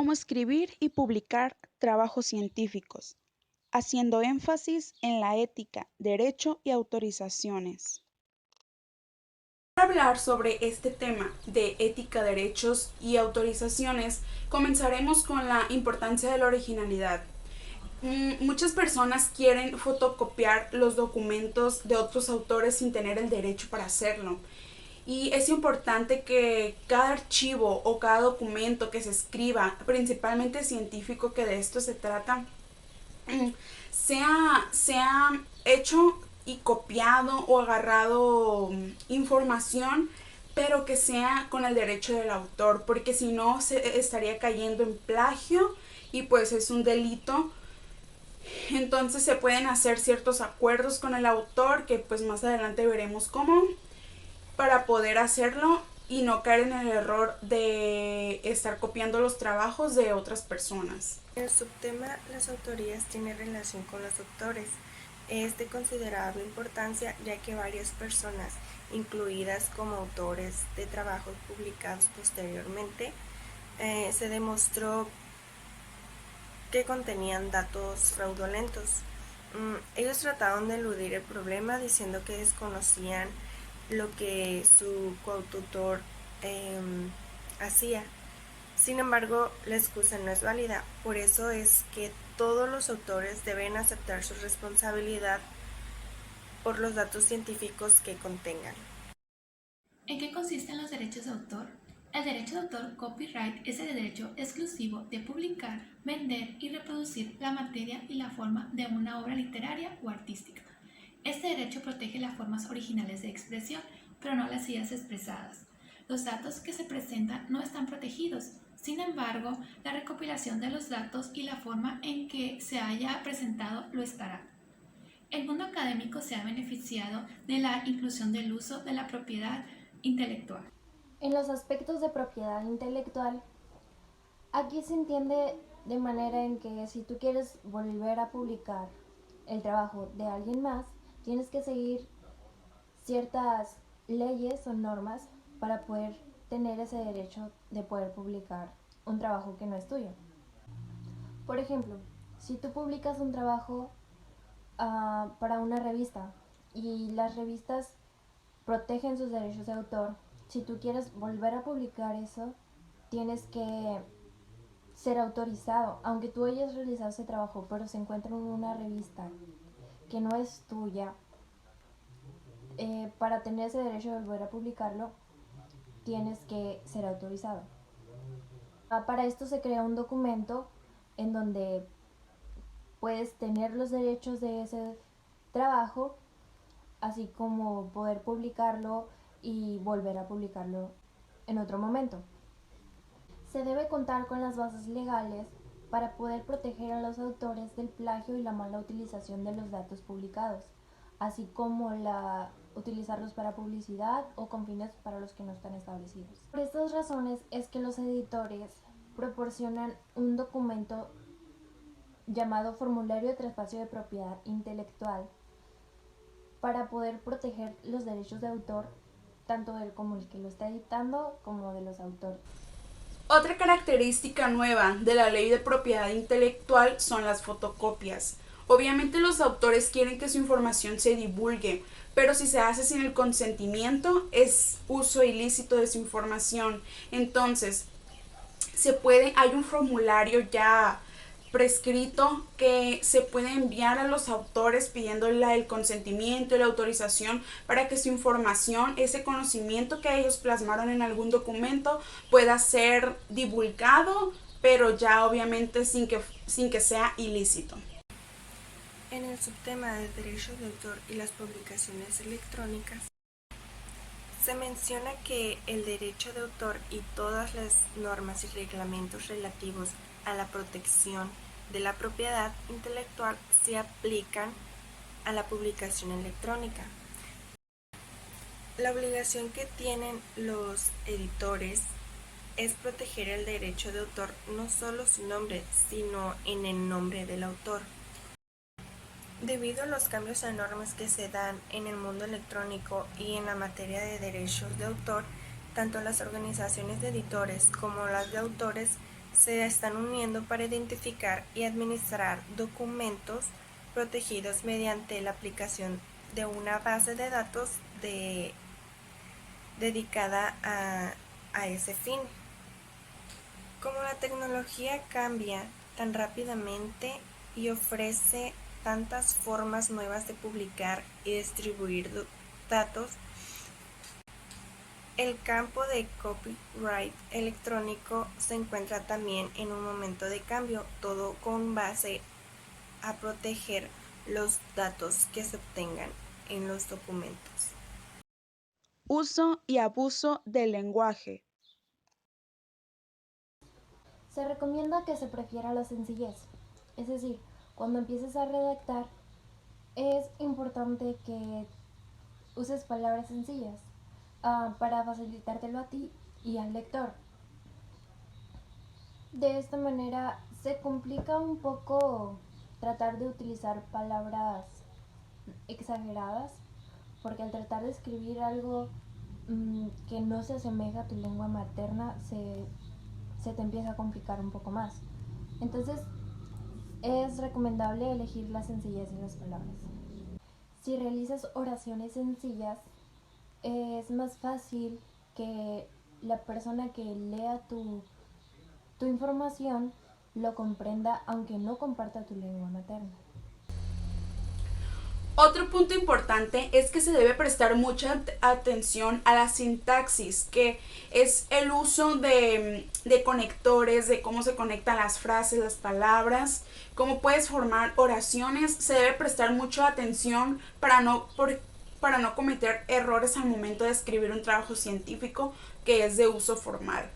cómo escribir y publicar trabajos científicos, haciendo énfasis en la ética, derecho y autorizaciones. Para hablar sobre este tema de ética, derechos y autorizaciones, comenzaremos con la importancia de la originalidad. Muchas personas quieren fotocopiar los documentos de otros autores sin tener el derecho para hacerlo. Y es importante que cada archivo o cada documento que se escriba, principalmente científico, que de esto se trata, sea hecho y copiado o agarrado información, pero que sea con el derecho del autor, porque si no se estaría cayendo en plagio y pues es un delito. Entonces se pueden hacer ciertos acuerdos con el autor, que pues más adelante veremos cómo, para poder hacerlo y no caer en el error de estar copiando los trabajos de otras personas. En el subtema, las autorías tienen relación con los autores. Es de considerable importancia ya que varias personas, incluidas como autores de trabajos publicados posteriormente, se demostró que contenían datos fraudulentos. Ellos trataron de eludir el problema diciendo que desconocían lo que su coautor hacía. Sin embargo, la excusa no es válida, por eso es que todos los autores deben aceptar su responsabilidad por los datos científicos que contengan. ¿En qué consisten los derechos de autor? El derecho de autor, copyright, es el derecho exclusivo de publicar, vender y reproducir la materia y la forma de una obra literaria o artística. Este derecho protege las formas originales de expresión, pero no las ideas expresadas. Los datos que se presentan no están protegidos. Sin embargo, la recopilación de los datos y la forma en que se haya presentado lo estará. El mundo académico se ha beneficiado de la inclusión del uso de la propiedad intelectual. En los aspectos de propiedad intelectual, aquí se entiende de manera en que si tú quieres volver a publicar el trabajo de alguien más, tienes que seguir ciertas leyes o normas para poder tener ese derecho de poder publicar un trabajo que no es tuyo. Por ejemplo, si tú publicas un trabajo para una revista y las revistas protegen sus derechos de autor, si tú quieres volver a publicar eso, tienes que ser autorizado, aunque tú hayas realizado ese trabajo, pero se encuentra en una revista que no es tuya, para tener ese derecho de volver a publicarlo, tienes que ser autorizado. Para esto se crea un documento en donde puedes tener los derechos de ese trabajo, así como poder publicarlo y volver a publicarlo en otro momento. Se debe contar con las bases legales para poder proteger a los autores del plagio y la mala utilización de los datos publicados, así como utilizarlos para publicidad o con fines para los que no están establecidos. Por estas razones es que los editores proporcionan un documento llamado Formulario de Traspaso de Propiedad Intelectual para poder proteger los derechos de autor, tanto del como el que lo está editando como de los autores. Otra característica nueva de la ley de propiedad intelectual son las fotocopias. Obviamente los autores quieren que su información se divulgue, pero si se hace sin el consentimiento es uso ilícito de su información. Entonces, hay un formulario ya prescrito que se puede enviar a los autores pidiéndole el consentimiento y la autorización para que su información, ese conocimiento que ellos plasmaron en algún documento, pueda ser divulgado, pero ya obviamente sin que sea ilícito. En el subtema de derechos de autor y las publicaciones electrónicas, se menciona que el derecho de autor y todas las normas y reglamentos relativos a la protección de la propiedad intelectual se aplican a la publicación electrónica. La obligación que tienen los editores es proteger el derecho de autor no solo su nombre, sino en el nombre del autor. Debido a los cambios enormes que se dan en el mundo electrónico y en la materia de derechos de autor, tanto las organizaciones de editores como las de autores se están uniendo para identificar y administrar documentos protegidos mediante la aplicación de una base de datos dedicada a ese fin. Como la tecnología cambia tan rápidamente y ofrece tantas formas nuevas de publicar y distribuir datos, el campo de copyright electrónico se encuentra también en un momento de cambio, todo con base a proteger los datos que se obtengan en los documentos. Uso y abuso del lenguaje. Se recomienda que se prefiera la sencillez, es decir, cuando empieces a redactar es importante que uses palabras sencillas para facilitártelo a ti y al lector. De esta manera se complica un poco tratar de utilizar palabras exageradas, porque al tratar de escribir algo que no se asemeja a tu lengua materna, se te empieza a complicar un poco más. Entonces, es recomendable elegir la sencillez de las palabras. Si realizas oraciones sencillas, es más fácil que la persona que lea tu información lo comprenda aunque no comparta tu lengua materna. Otro punto importante es que se debe prestar mucha atención a la sintaxis, que es el uso de conectores, de cómo se conectan las frases, las palabras, cómo puedes formar oraciones. Se debe prestar mucha atención para no cometer errores al momento de escribir un trabajo científico que es de uso formal.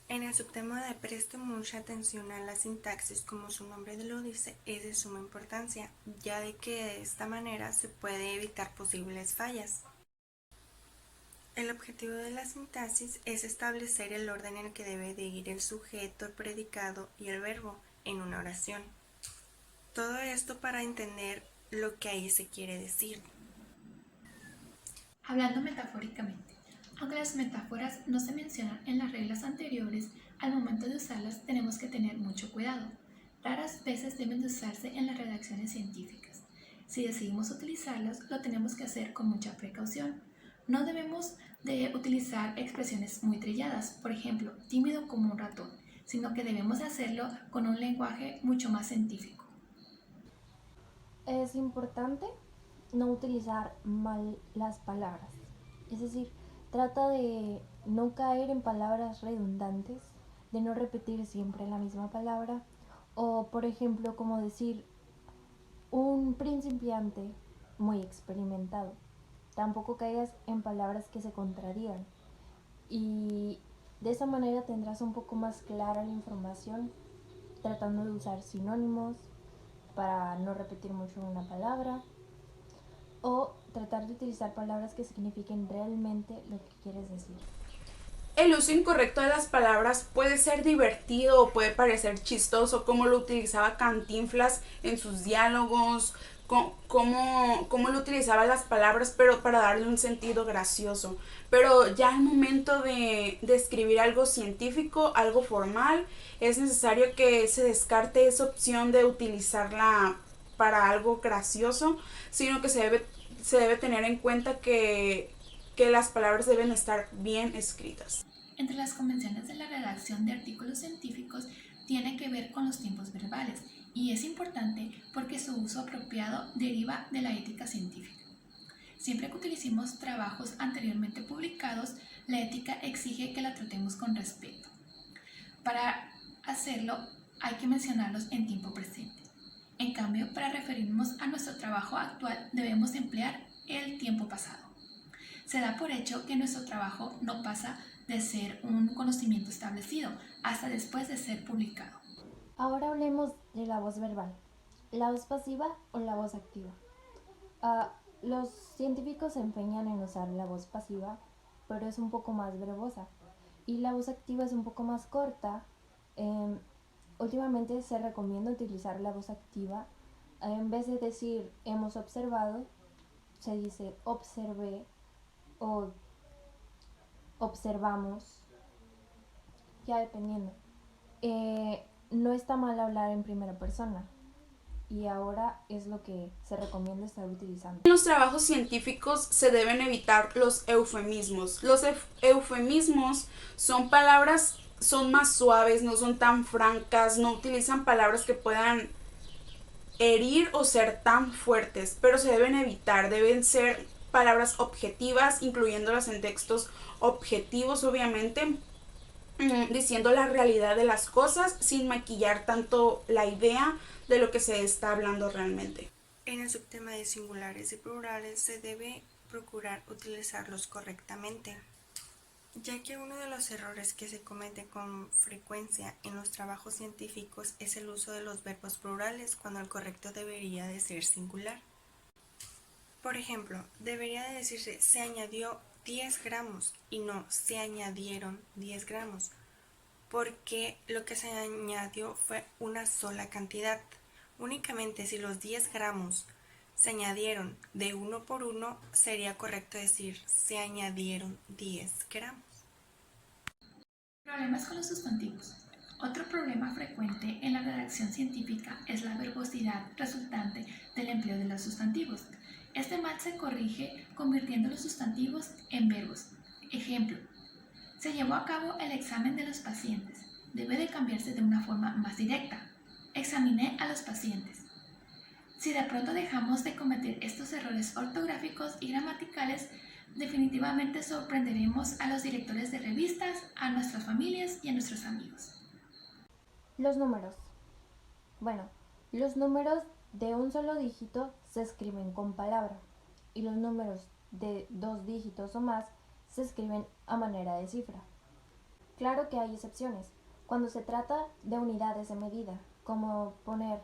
En el subtema de preste mucha atención a la sintaxis, como su nombre lo dice, es de suma importancia, ya de que de esta manera se puede evitar posibles fallas. El objetivo de la sintaxis es establecer el orden en el que debe de ir el sujeto, el predicado y el verbo en una oración. Todo esto para entender lo que ahí se quiere decir. Hablando metafóricamente, aunque las metáforas no se mencionan en las reglas anteriores, al momento de usarlas tenemos que tener mucho cuidado. Raras veces deben de usarse en las redacciones científicas. Si decidimos utilizarlas, lo tenemos que hacer con mucha precaución. No debemos de utilizar expresiones muy trilladas, por ejemplo, tímido como un ratón, sino que debemos hacerlo con un lenguaje mucho más científico. Es importante no utilizar mal las palabras, es decir, trata de no caer en palabras redundantes, de no repetir siempre la misma palabra, o por ejemplo como decir un principiante muy experimentado. Tampoco caigas en palabras que se contradigan y de esa manera tendrás un poco más clara la información, tratando de usar sinónimos para no repetir mucho una palabra o tratar de utilizar palabras que signifiquen realmente lo que quieres decir. El uso incorrecto de las palabras puede ser divertido o puede parecer chistoso, como lo utilizaba Cantinflas en sus diálogos, cómo lo utilizaba las palabras, pero para darle un sentido gracioso. Pero ya al momento de escribir algo científico, algo formal, es necesario que se descarte esa opción de utilizarla para algo gracioso, sino que se debe tener en cuenta que las palabras deben estar bien escritas. Entre las convenciones de la redacción de artículos científicos tiene que ver con los tiempos verbales y es importante porque su uso apropiado deriva de la ética científica. Siempre que utilicemos trabajos anteriormente publicados, la ética exige que la tratemos con respeto. Para hacerlo hay que mencionarlos en tiempo presente. En cambio, para referirnos a nuestro trabajo actual debemos emplear el tiempo pasado. Se da por hecho que nuestro trabajo no pasa de ser un conocimiento establecido hasta después de ser publicado. Ahora hablemos de la voz verbal, la voz pasiva o la voz activa. Los científicos se empeñan en usar la voz pasiva, pero es un poco más verbosa. Y la voz activa es un poco más corta. Últimamente se recomienda utilizar la voz activa. En vez de decir hemos observado, se dice observé o observamos, Ya dependiendo. No está mal hablar en primera persona y ahora es lo que se recomienda estar utilizando. En los trabajos científicos se deben evitar los eufemismos. Los eufemismos son palabras, son más suaves, no son tan francas, no utilizan palabras que puedan herir o ser tan fuertes, pero se deben evitar, deben ser palabras objetivas, incluyéndolas en textos objetivos, obviamente, diciendo la realidad de las cosas sin maquillar tanto la idea de lo que se está hablando realmente. En el subtema de singulares y plurales se debe procurar utilizarlos correctamente, ya que uno de los errores que se comete con frecuencia en los trabajos científicos es el uso de los verbos plurales cuando el correcto debería de ser singular. Por ejemplo, debería de decirse se añadió 10 gramos y no se añadieron 10 gramos, porque lo que se añadió fue una sola cantidad. Únicamente si los 10 gramos se añadieron de uno por uno, sería correcto decir se añadieron 10 gramos. Problemas con los sustantivos. Otro problema frecuente en la redacción científica es la verbosidad resultante del empleo de los sustantivos. Este mal se corrige convirtiendo los sustantivos en verbos. Ejemplo, se llevó a cabo el examen de los pacientes. Debe de cambiarse de una forma más directa. Examiné a los pacientes. Si de pronto dejamos de cometer estos errores ortográficos y gramaticales, definitivamente sorprenderemos a los directores de revistas, a nuestras familias y a nuestros amigos. Los números. Bueno, los números de un solo dígito se escriben con palabra y los números de 2 dígitos o más se escriben a manera de cifra. Claro que hay excepciones, cuando se trata de unidades de medida, como poner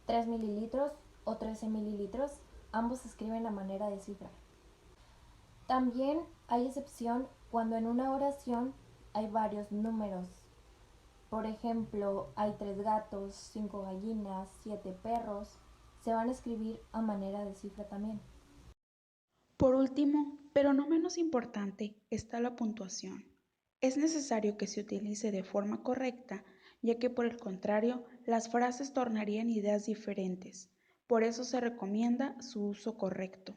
3 mililitros o 13 mililitros, ambos se escriben a manera de cifra. También hay excepción cuando en una oración hay varios números. Por ejemplo, hay 3 gatos, 5 gallinas, 7 perros. Se van a escribir a manera de cifra también. Por último, pero no menos importante, está la puntuación. Es necesario que se utilice de forma correcta, ya que por el contrario, las frases tornarían ideas diferentes. Por eso se recomienda su uso correcto.